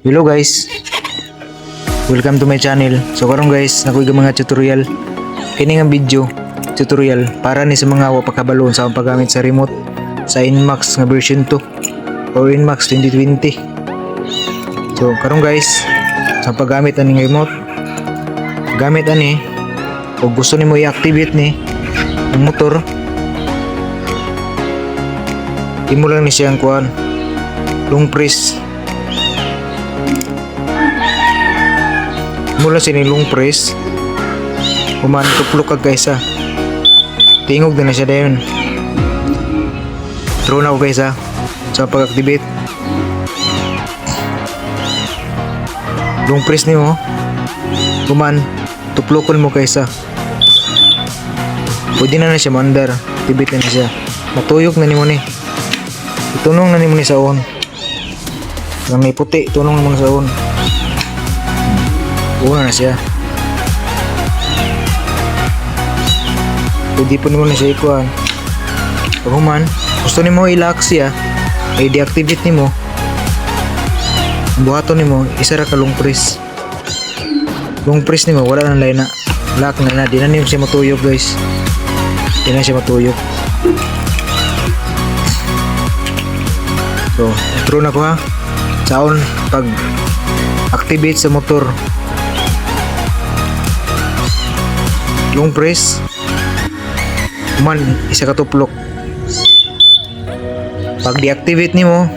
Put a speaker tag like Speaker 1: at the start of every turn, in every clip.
Speaker 1: Hello guys, welcome to my channel. So karon guys, nakoy mga tutorial. Kini nga video tutorial para ni sa mga wa pa kabalo sa paggamit sa remote sa Inmax nga version 2 or Inmax 2020. So karon guys, sa paggamit ani nga remote, gamit ani kung gusto nimo i-activate ni ang motor, imo lang ni siyang kuan long press. Mula sinilong press kuman tuplok ka guys ha, tingog na siya dayon. Throw na ko guys ha sa pag-activate. Long press nimo kuman tuplokon mo guys ha, pwede na siya mandar, activate na siya, matuyok na nimo ni, itunong na nimo ni sa on ang may puti, tunong na mo sa on. Una na siya. Pwede po nimo na siya ikuhan. Pag human, gusto nimo i-lock siya, ay deactivate nimo. Buhaton nimo, isa ra ka long press. Long press nimo, wala nang line na. Lock na na, di na nimo siya matuyok guys. Di na siya matuyok. So, true na ko ha. Sound pag activate sa motor. Long press man isa ka tuplok. Pag deactivate nimo,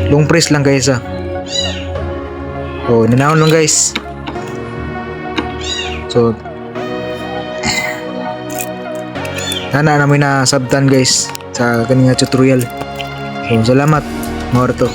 Speaker 1: long press lang guys ha. Oh, ninahon lang guys. So sana namin na sabtan guys sa kaning tutorial. So salamat mga orto.